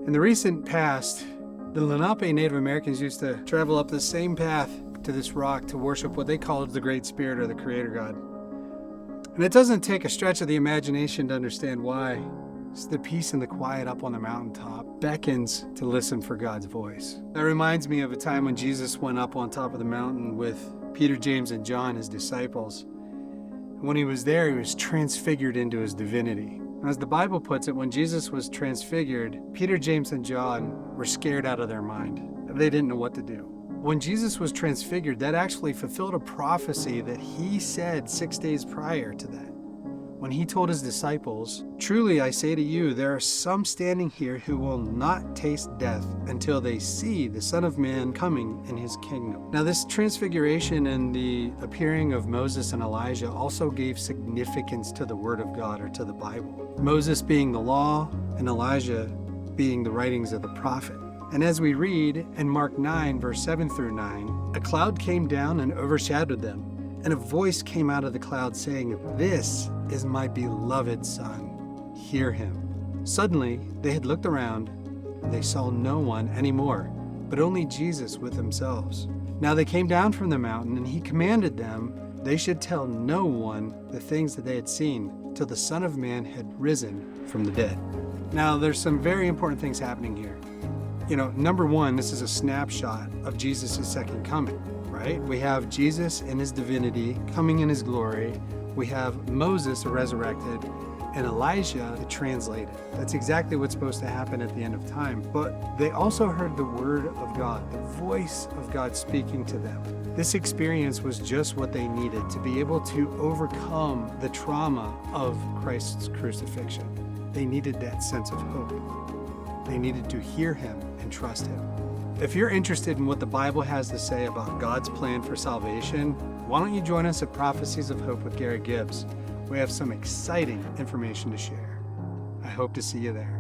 In the recent past, the Lenape Native Americans used to travel up the same path to this rock to worship what they called the Great Spirit or the Creator God. And it doesn't take a stretch of the imagination to understand why. It's the peace and the quiet up on the mountaintop beckons to listen for God's voice. That reminds me of a time when Jesus went up on top of the mountain with Peter, James, and John, his disciples. When he was there, he was transfigured into his divinity. And as the Bible puts it, when Jesus was transfigured, Peter, James, and John were scared out of their mind. They didn't know what to do. When Jesus was transfigured, that actually fulfilled a prophecy that he said 6 days prior to that. When he told his disciples, "Truly I say to you, there are some standing here who will not taste death until they see the Son of Man coming in his kingdom." Now this transfiguration and the appearing of Moses and Elijah also gave significance to the Word of God or to the Bible. Moses being the law and Elijah being the writings of the prophet. And as we read in Mark 9, verse 7 through 9, a cloud came down and overshadowed them, and a voice came out of the cloud saying, "This is my beloved Son. Hear him." Suddenly, they had looked around, and they saw no one anymore, but only Jesus with themselves. Now they came down from the mountain, and he commanded them they should tell no one the things that they had seen, till the Son of Man had risen from the dead. Now, there's some very important things happening here. Number one, this is a snapshot of Jesus' second coming, right? We have Jesus in his divinity, coming in his glory. We have Moses resurrected and Elijah translated. That's exactly what's supposed to happen at the end of time. But they also heard the word of God, the voice of God speaking to them. This experience was just what they needed to be able to overcome the trauma of Christ's crucifixion. They needed that sense of hope. They needed to hear him and trust him. If you're interested in what the Bible has to say about God's plan for salvation, why don't you join us at Prophecies of Hope with Gary Gibbs? We have some exciting information to share. I hope to see you there.